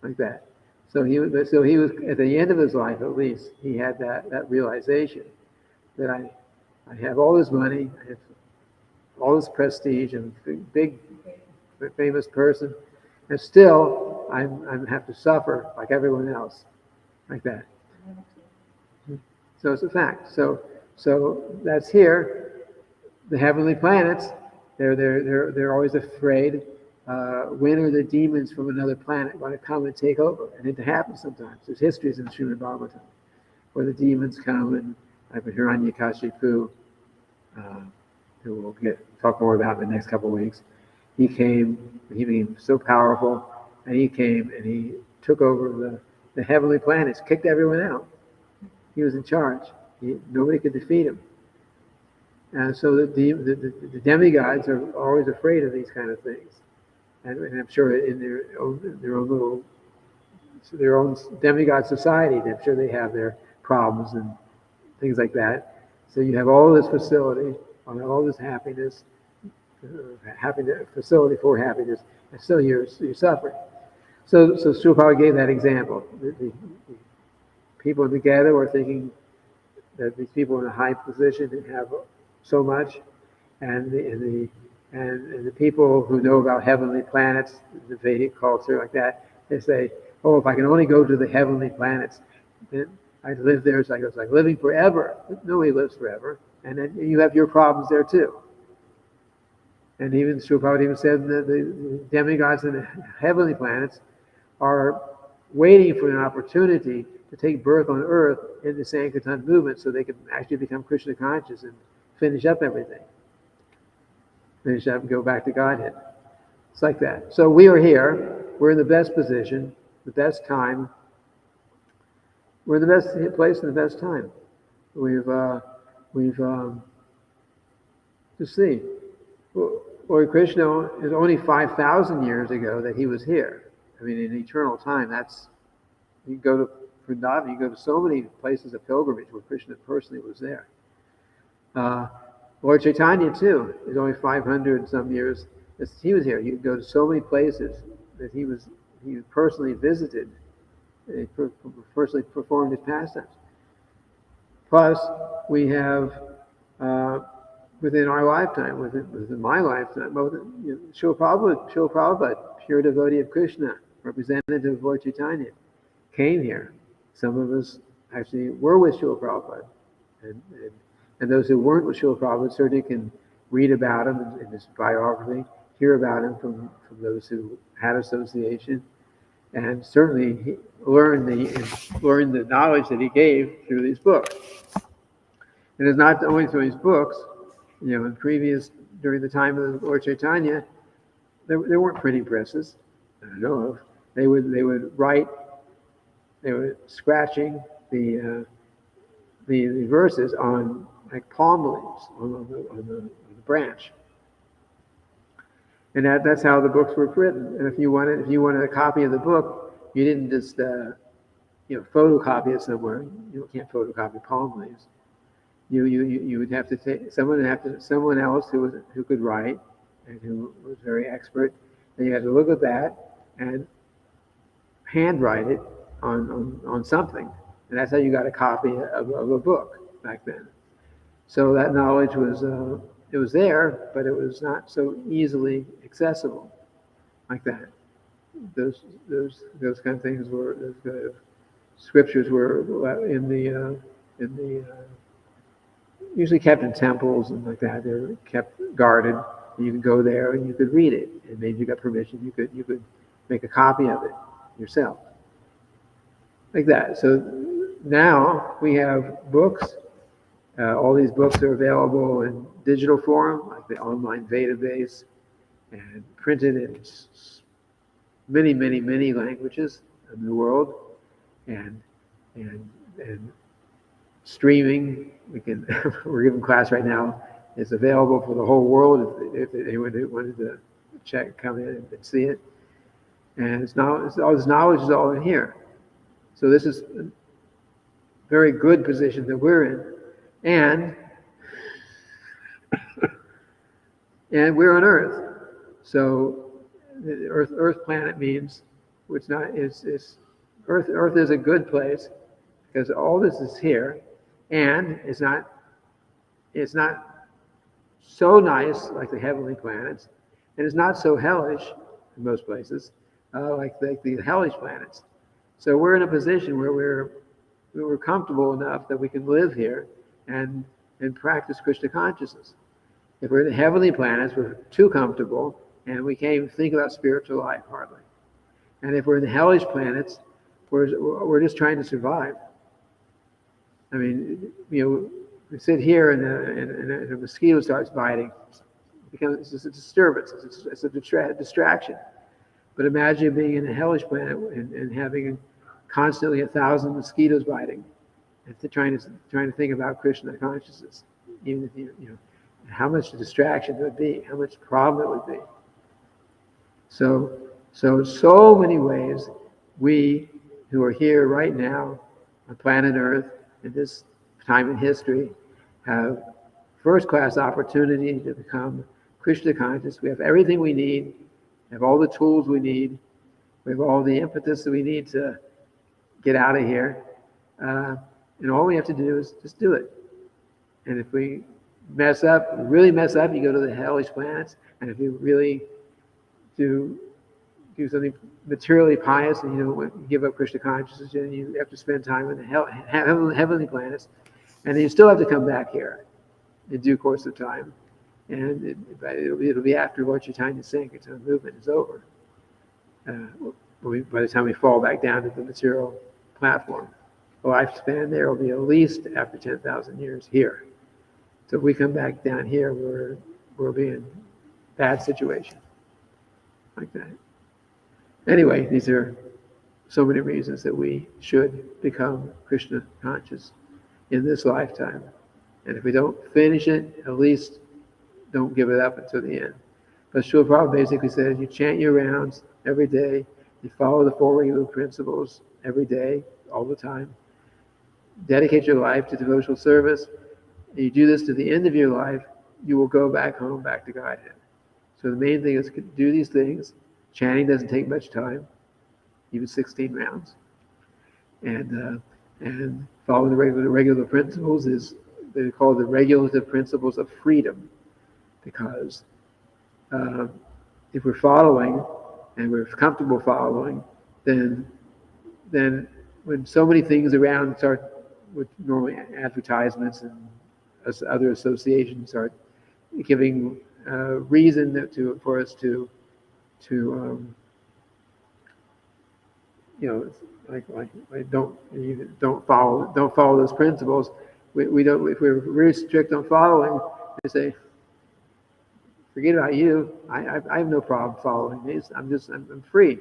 like that. So he was at the end of his life, at least, he had that realization that I have all this money, all this prestige and big famous person, and still I have to suffer like everyone else, like that. So it's a fact. So that's here. The heavenly planets, they're always afraid. When are the demons from another planet going to come and take over? And it happens sometimes. There's histories in the Srimad-bhagavatam where the demons come, and like Hiranyakashipu, who we'll talk more about in the next couple of weeks. He became so powerful, and he came and he took over the heavenly planets, kicked everyone out. He was in charge. Nobody could defeat him. And so the demigods are always afraid of these kind of things, and I'm sure in their own demigod society, I'm sure they have their problems and things like that. So you have all this facility, all this happiness, facility for happiness, and still you're suffering. So Srila Prabhupada gave that example. The people in the ghetto are thinking that these people in a high position and have so much, and the people who know about heavenly planets, the Vedic culture like that, they say, oh, if I can only go to the heavenly planets, then I'd live there. It's like living forever. Nobody lives forever, and then you have your problems there too. And even Srila Prabhupada even said that the demigods in the heavenly planets are waiting for an opportunity to take birth on earth in the Sankirtan movement so they can actually become Krishna conscious and finish up everything. Finish up and go back to Godhead. It's like that. So we are here. We're in the best position, the best time. We're in the best place and the best time. We've to see. Lord Krishna is only 5,000 years ago that he was here. I mean, in eternal time, you go to Vrindavan, you go to so many places of pilgrimage where Krishna personally was there. Lord Chaitanya, too, is only 500 some years. He was here. You go to so many places that he personally visited. He personally performed his pastimes. Plus, we have within our lifetime, within my lifetime, Srila Prabhupada, pure devotee of Krishna, representative of Lord Chaitanya, came here. Some of us actually were with Srila Prabhupada, and those who weren't with Srila Prabhupada certainly can read about him in his biography, hear about him from those who had association, and certainly learn the knowledge that he gave through these books. And it's not only through his books. During the time of Lord Chaitanya, there weren't printing presses that I know of. They would write. They were scratching the verses on like palm leaves on the branch, and that's how the books were written. And if you wanted a copy of the book, you didn't just photocopy it somewhere. You can't photocopy palm leaves. You would have to take someone else who could write and who was very expert. And you had to look at that and handwrite it on something, and that's how you got a copy of a book back then. So that knowledge was there, but it was not so easily accessible like that. Those kind of things were those kind of scriptures were in the usually kept in temples and like that. They're kept guarded. And you could go there and you could read it, and maybe you got permission. You could make a copy of it yourself, like that. So now we have books. All these books are available in digital form, like the online database, and printed in many, many, many languages in the world, and streaming. We're giving class right now. It's available for the whole world if anyone wanted to come in and see it. And all this knowledge is all in here. So this is a very good position that we're in, and we're on Earth. So the Earth planet means Earth is a good place because all this is here, and it's not so nice, like the heavenly planets, and it's not so hellish in most places, like the hellish planets. So we're in a position where we're comfortable enough that we can live here and practice Krishna consciousness. If we're in the heavenly planets, we're too comfortable, and we can't even think about spiritual life hardly. And if we're in the hellish planets, we're just trying to survive. I mean, we sit here and a mosquito starts biting. It's a disturbance. It's a distraction. But imagine being in a hellish planet and having constantly 1,000 mosquitoes biting, and trying to think about Krishna consciousness. Even if how much distraction it would be, how much problem it would be. So many ways we who are here right now on planet Earth at this time in history have first-class opportunity to become Krishna conscious. We have everything we need. We have all the tools we need. We have all the impetus that we need to get out of here. And all we have to do is just do it. And if we really mess up, you go to the hellish planets. And if you really do something materially pious and you don't give up Krishna consciousness, and you have to spend time in the heavenly planets, and then you still have to come back here in due course of time. And it'll be after Lord Chaitanya Sankirtan movement is over. By the time we fall back down to the material platform, the lifespan there will be at least after 10,000 years here. So if we come back down here, we'll be in a bad situation like that. Anyway, these are so many reasons that we should become Krishna conscious in this lifetime. And if we don't finish it, at least don't give it up until the end. But Srila Prabhupada basically says you chant your rounds every day, you follow the Four Regular Principles every day, all the time, dedicate your life to devotional service, and you do this to the end of your life, you will go back home, back to Godhead. So the main thing is to do these things. Chanting doesn't take much time, even 16 rounds. And following the regular principles they're called the regulative principles of freedom, because if we're following and we're comfortable following, then when so many things around start with normally advertisements and other associations start giving reason for us to don't follow those principles. We don't. If we're very strict on following, they say, forget about you. I have no problem following these. I'm free.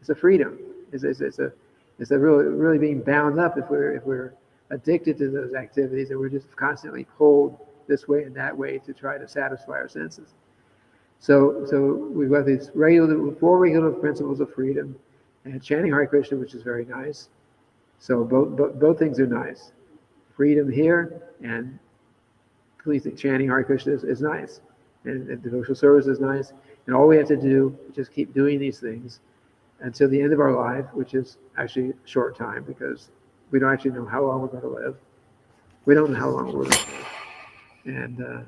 It's a freedom. It's a really being bound up if we're addicted to those activities and we're just constantly pulled this way and that way to try to satisfy our senses. So we've got these four regular principles of freedom, and chanting Hare Krishna, which is very nice. So both things are nice. Freedom here and please chanting Hare Krishna is nice, and devotional service is nice. And all we have to do is just keep doing these things until the end of our life, which is actually a short time because we don't actually know how long we're going to live. We don't know how long we're going to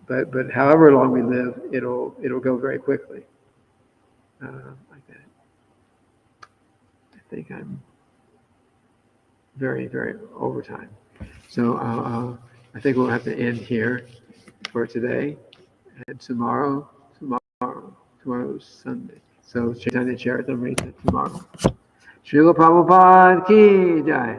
live, but however long we live, it'll go very quickly, like that. I think I'm very, very over time. So I think we'll have to end here for today. And tomorrow is Sunday. So Chaitanya Charitamrita tomorrow. Srila Prabhupada Ki Jai.